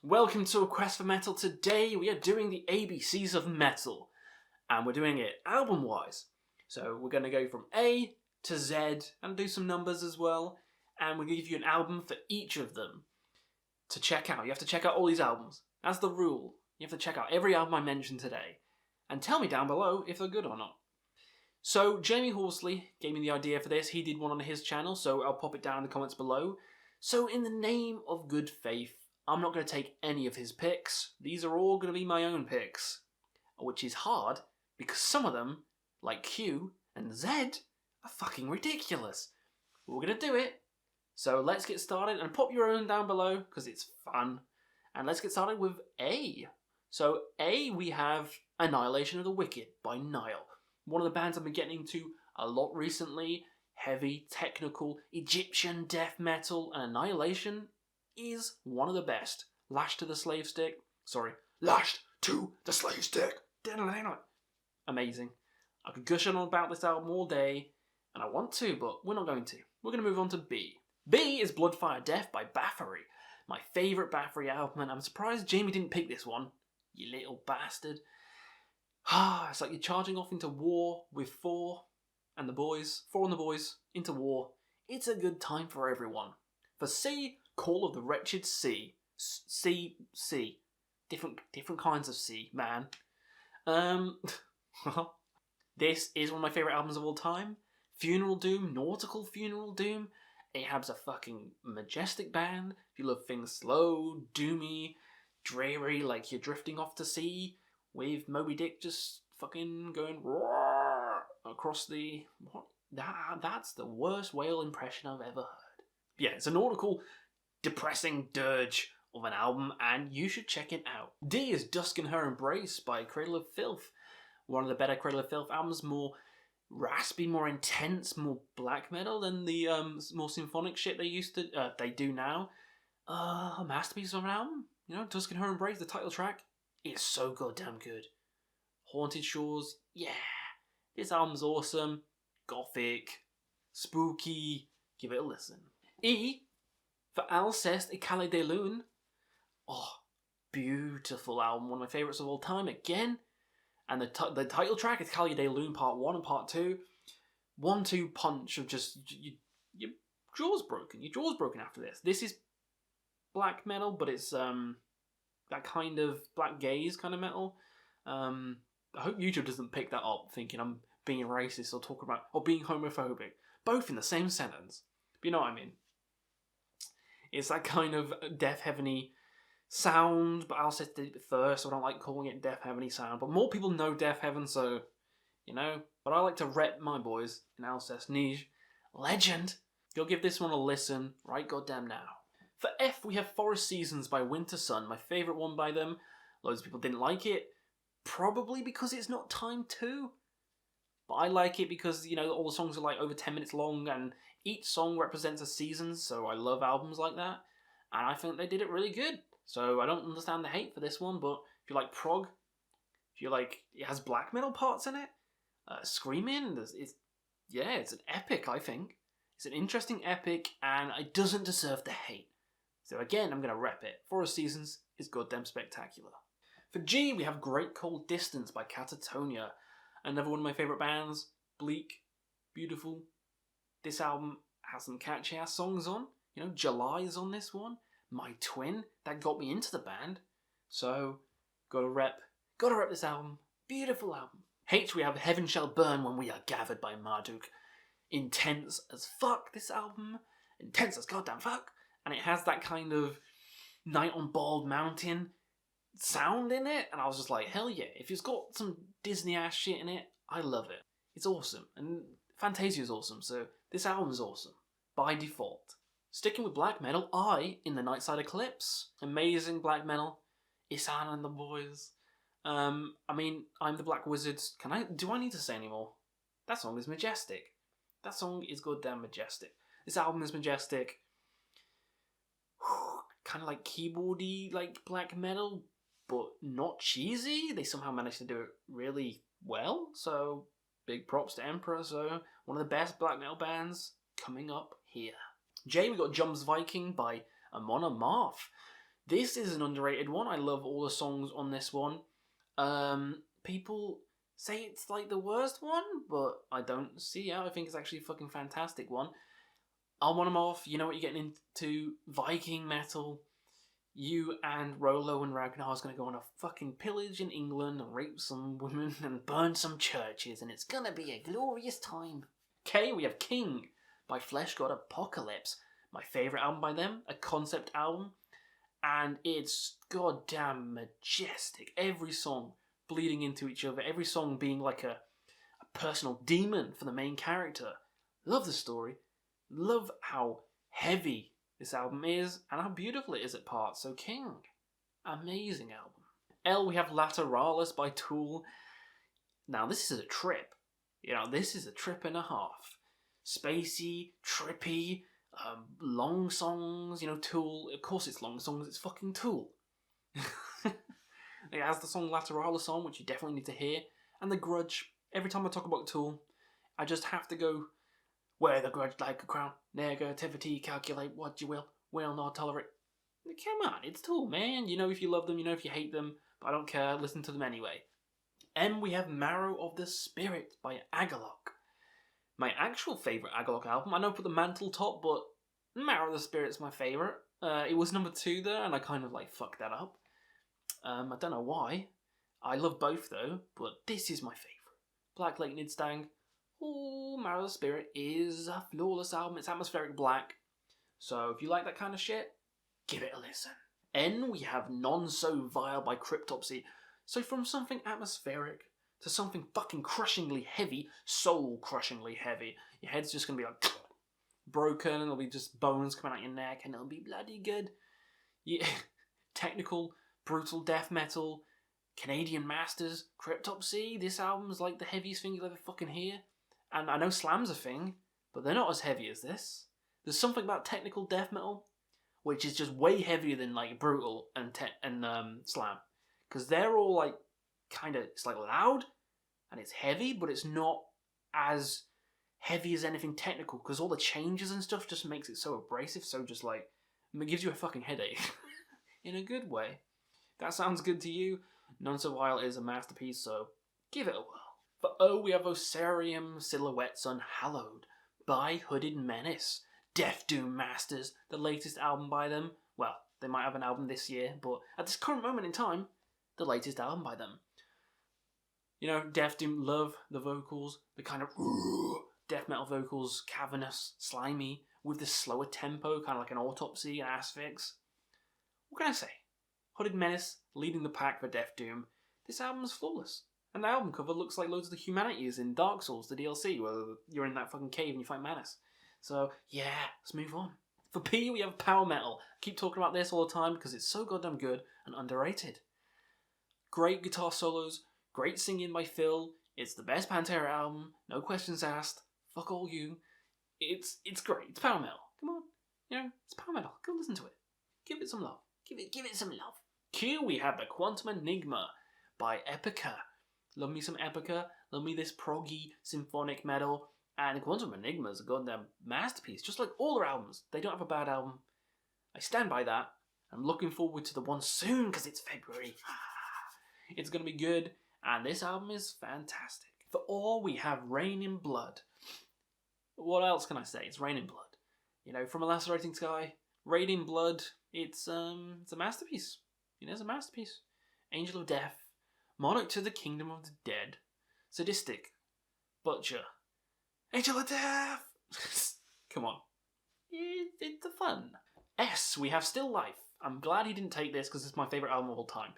Welcome to A Quest for Metal. Today we are doing the ABCs of metal, and we're doing it album-wise. So we're going to go from A to Z and do some numbers as well, and we'll give you an album for each of them to check out. You have to check out all these albums. That's the rule. You have to check out every album I mentioned today, and tell me down below if they're good or not. So Jamie Horsley gave me the idea for this. He did one on his channel, so I'll pop it down in the comments below. So in the name of good faith, I'm not going to take any of his picks. These are all going to be my own picks, which is hard because some of them, like Q and Z, are fucking ridiculous. But we're going to do it. So let's get started and pop your own down below because it's fun. And let's get started with A. So A, we have Annihilation of the Wicked by Nile. One of the bands I've been getting into a lot recently. Heavy, technical, Egyptian death metal, and Annihilation is one of the best. Lashed to the slave stick. Amazing. I could gush on about this album all day, and I want to, but we're not going to. We're going to move on to B. B is Bloodfire Death by Bathory. My favourite Bathory album, and I'm surprised Jamie didn't pick this one. You little bastard. It's like you're charging off into war with Four and the boys, into war. It's a good time for everyone. For C, Call of the Wretched Sea. C. Different kinds of C, man. This is one of my favourite albums of all time. Funeral Doom, Nautical Funeral Doom. Ahab's a fucking majestic band. If you love things slow, doomy, dreary, like you're drifting off to sea, with Moby Dick just fucking going roar across the... What? That's the worst whale impression I've ever heard. Yeah, it's a nautical, depressing dirge of an album, and you should check it out. D is Dusk in Her Embrace by Cradle of Filth. One of the better Cradle of Filth albums, more raspy, more intense, more black metal than the more symphonic shit they do now. A masterpiece of an album. You know, Dusk in Her Embrace, the title track, is so goddamn good. Haunted Shores, yeah. This album's awesome. Gothic, spooky. Give it a listen. E for Alceste et Calais de Lune. Oh, beautiful album. One of my favourites of all time again. And the title track is Calais de Lune Part 1 and Part 2. 1-2 punch of just... Your jaw's broken. Your jaw's broken after this. This is black metal, but it's that kind of black gaze kind of metal. I hope YouTube doesn't pick that up thinking I'm being racist or being homophobic. Both in the same sentence. But you know what I mean. It's that kind of death heaven-y sound, but Alceste did it first, so I don't like calling it death heaven-y sound. But more people know Death Heaven, so, you know. But I like to rep my boys in Alceste. Niche. Legend. Go give this one a listen right goddamn now. For F, we have Forest Seasons by Winter Sun, my favourite one by them. Loads of people didn't like it. Probably because it's not timed too. But I like it because, you know, all the songs are like over 10 minutes long and each song represents a season, so I love albums like that. And I think they did it really good. So I don't understand the hate for this one, but if you like prog, if you like, it has black metal parts in it, screaming, it's an epic, I think. It's an interesting epic and it doesn't deserve the hate. So again, I'm going to rep it. Forest Seasons is goddamn spectacular. For G, we have Great Cold Distance by Catatonia. Another one of my favourite bands. Bleak. Beautiful. This album has some catchy ass songs on. You know, July is on this one. My Twin. That got me into the band. So, gotta rep this album. Beautiful album. H, we have Heaven Shall Burn When We Are Gathered by Marduk. Intense as fuck, this album. Intense as goddamn fuck. And it has that kind of Night on Bald Mountain sound in it, and I was just like, hell yeah. If it's got some Disney ass shit in it, I love it. It's awesome. And Fantasia is awesome, so this album is awesome. By default. Sticking with black metal, I, in the Nightside Eclipse. Amazing black metal. Isan and the boys. I'm the Black Wizards. Do I need to say any more? That song is majestic. That song is goddamn majestic. This album is majestic. Kind of like keyboardy, like black metal, but not cheesy. They somehow managed to do it really well. So big props to Emperor. So one of the best black metal bands coming up here. J, we got Jumps Viking by Amon Amarth. This is an underrated one. I love all the songs on this one. People say it's like the worst one, but I don't see it. I think it's actually a fucking fantastic one. I'll want them off. You know what you're getting into. Viking metal. You and Rollo and Ragnar's going to go on a fucking pillage in England and rape some women and burn some churches, and it's going to be a glorious time. Okay, we have King by Fleshgod Apocalypse. My favourite album by them, a concept album, and it's goddamn majestic. Every song bleeding into each other, every song being like a personal demon for the main character. Love the story. Love how heavy this album is and how beautiful it is at parts. So King, amazing album. L, we have Lateralis by Tool. Now this is a trip. This is a trip and a half. Spacey, trippy, long songs. Tool. Of course it's long songs. It's fucking Tool. It has the song Lateralis on, which you definitely need to hear, and The Grudge. Every time I talk about Tool, I just have to go, wear the grudge like a crown, negativity, calculate what you will not tolerate. Come on, it's Tool, man. You know if you love them, you know if you hate them, but I don't care, listen to them anyway. And we have Marrow of the Spirit by Agalloch. My actual favourite Agalloch album, I know put the mantle top, but Marrow of the Spirit's my favourite. It was number 2 there, and I kind of fucked that up. I don't know why. I love both though, but this is my favourite. Black Lake Nidstang. Oh, Marrow of the Spirit is a flawless album. It's atmospheric black. So if you like that kind of shit, give it a listen. N, we have None So Vile by Cryptopsy. So from something atmospheric to something fucking crushingly heavy, soul-crushingly heavy. Your head's just going to be like broken, and there'll be just bones coming out your neck, and it'll be bloody good. Yeah, technical, brutal death metal, Canadian masters, Cryptopsy. This album's like the heaviest thing you'll ever fucking hear. And I know Slam's a thing, but they're not as heavy as this. There's something about technical death metal, which is just way heavier than brutal and Slam, because they're all kind of, it's loud and it's heavy, but it's not as heavy as anything technical, because all the changes and stuff just makes it so abrasive, so just it gives you a fucking headache in a good way. That sounds good to you. None So Vile is a masterpiece, so give it a whirl. For O, we have Osarium Silhouettes Unhallowed by Hooded Menace. Death Doom Masters, the latest album by them. Well, they might have an album this year, but at this current moment in time, the latest album by them. Death Doom love the vocals, the kind of death metal vocals, cavernous, slimy, with the slower tempo, kind of like an Autopsy and Asphyx. What can I say? Hooded Menace leading the pack for Death Doom. This album is flawless. And the album cover looks like loads of the humanities in Dark Souls, the DLC, where you're in that fucking cave and you fight Manus. So, yeah, let's move on. For P, we have Power Metal. I keep talking about this all the time because it's so goddamn good and underrated. Great guitar solos, great singing by Phil. It's the best Pantera album, no questions asked. Fuck all you. It's great. It's Power Metal. Come on. It's Power Metal. Go listen to it. Give it some love. Give it some love. Q, we have the Quantum Enigma by Epica. Love me some Epica. Love me this proggy symphonic metal. And Quantum Enigma is a goddamn masterpiece. Just like all their albums. They don't have a bad album. I stand by that. I'm looking forward to the one soon because it's February. It's going to be good. And this album is fantastic. For all, we have Rain in Blood. What else can I say? It's Rain in Blood. From a Lacerating Sky, Rain in Blood, it's a masterpiece. It's a masterpiece. Angel of Death, Monarch to the Kingdom of the Dead, Sadistic, Butcher, Angel of Death! Come on. It's fun. S, we have Still Life. I'm glad he didn't take this because it's my favourite album of all time.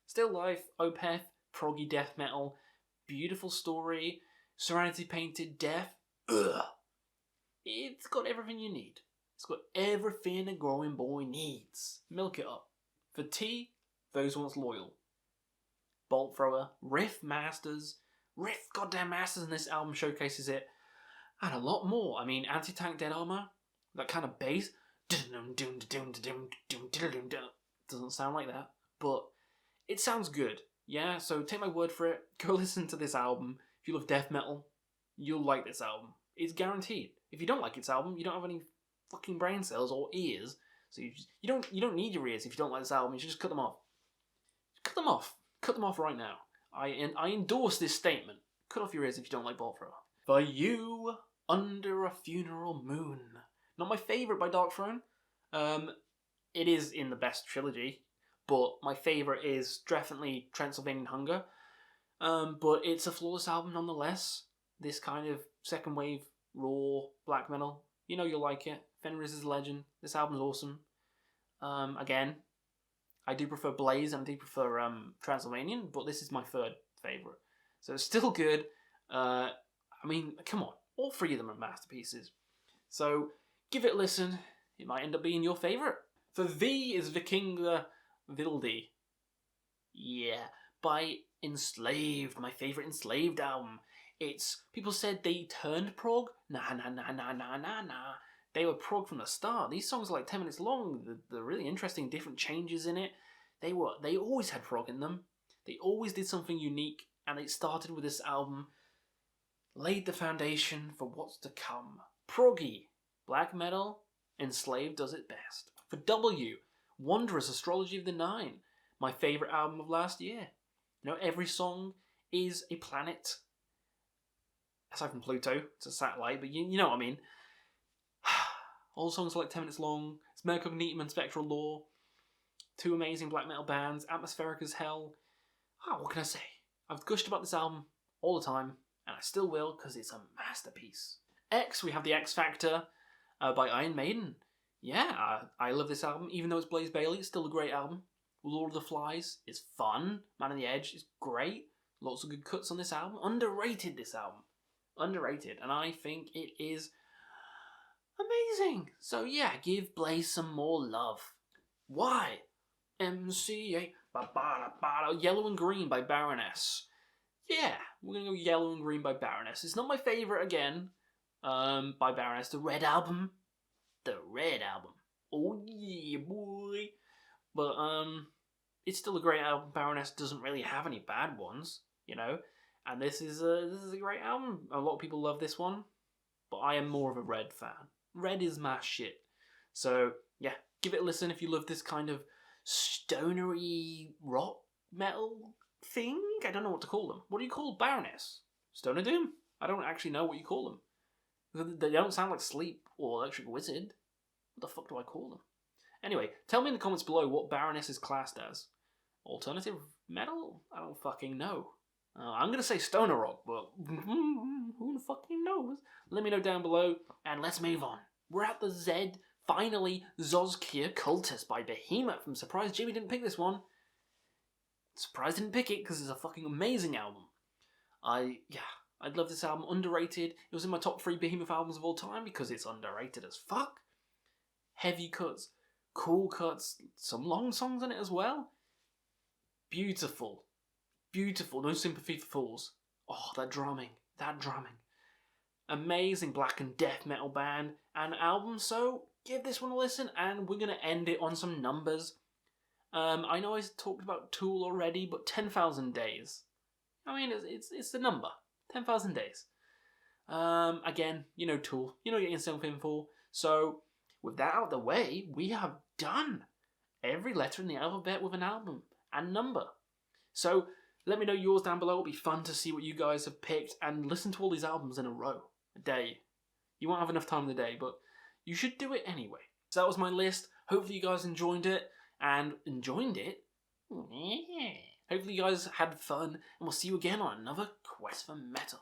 Still Life, Opeth, proggy death metal, beautiful story, Serenity Painted Death. Ugh. It's got everything you need. It's got everything a growing boy needs. Milk it up. For T, Those Once Loyal, Bolt Thrower, Riff goddamn Masters, and this album showcases it, and a lot more. I mean, Anti-Tank Dead Armor, that kind of bass, doesn't sound like that, but it sounds good. Yeah, so take my word for it. Go listen to this album. If you love death metal, you'll like this album. It's guaranteed. If you don't like its album, you don't have any fucking brain cells or ears, So you don't need your ears if you don't like this album. You should just cut them off. Cut them off. Cut them off right now. I endorse this statement. Cut off your ears if you don't like Bullfrog. For You, Under a Funeral Moon. Not my favourite by Darkthrone. It is in the best trilogy, but my favourite is definitely Transylvanian Hunger. But it's a flawless album nonetheless. This kind of second wave, raw black metal. You know you'll like it. Fenris is a legend. This album's awesome. Again, I do prefer Blaze and I do prefer Transylvanian, but this is my third favourite. So it's still good. I mean, come on. All three of them are masterpieces. So give it a listen. It might end up being your favourite. For V is Vikinga Vildi. Yeah, by Enslaved, my favourite Enslaved album. People said they turned prog. Nah. They were prog from the start. These songs are like 10 minutes long. They're really interesting, different changes in it. They always had prog in them. They always did something unique, and it started with this album. Laid the foundation for what's to come. Proggy, black metal, Enslaved does it best. For W, Wondrous Astrology of the Nine, my favourite album of last year. You know, every song is a planet. Aside from Pluto, it's a satellite, but you know what I mean. All the songs are like 10 minutes long. It's Mercognitum and Spectral Law. Two amazing black metal bands, atmospheric as hell. What can I say? I've gushed about this album all the time, and I still will, because it's a masterpiece. X, we have The X Factor by Iron Maiden. Yeah, I love this album. Even though it's Blaze Bayley, it's still a great album. Lord of the Flies is fun. Man on the Edge is great. Lots of good cuts on this album. Underrated, this album. Underrated. And I think it is amazing. So yeah, give Blaze some more love. Why? MCA. Yellow and Green by Baroness. Yeah, we're going to go Yellow and Green by Baroness. It's not my favourite again. By Baroness. The Red Album. The Red Album. Oh yeah, boy. But it's still a great album. Baroness doesn't really have any bad ones, you know. And this is a great album. A lot of people love this one, but I am more of a Red fan. Red is my shit. So yeah, give it a listen if you love this kind of stonery rock metal thing. I don't know what to call them. What do you call Baroness? Stoner Doom? I don't actually know what you call them. They don't sound like Sleep or Electric Wizard. What the fuck do I call them? Anyway, tell me in the comments below what Baroness is classed as. Alternative metal? I don't fucking know. I'm going to say stoner rock, but who fucking knows? Let me know down below, and let's move on. We're at the Z, finally, Zozkia Cultist by Behemoth. I'm surprised Jimmy didn't pick this one. Surprised didn't pick it, because it's a fucking amazing album. I love this album. Underrated. It was in my top 3 Behemoth albums of all time, because it's underrated as fuck. Heavy cuts, cool cuts, some long songs on it as well. Beautiful. Beautiful. No Sympathy for Fools. Oh, that drumming. Amazing black and death metal band and album, so give this one a listen, and we're going to end it on some numbers. I know I talked about Tool already, but 10,000 days. I mean, it's the number. 10,000 days. Again, you know Tool. You know what you're getting yourself in for. So, with that out of the way, we have done every letter in the alphabet with an album and number. So, let me know yours down below. It'll be fun to see what you guys have picked and listen to all these albums in a row, a day. You won't have enough time in the day, but you should do it anyway. So that was my list. Hopefully you guys enjoyed it. Hopefully you guys had fun, and we'll see you again on another Quest for Metal.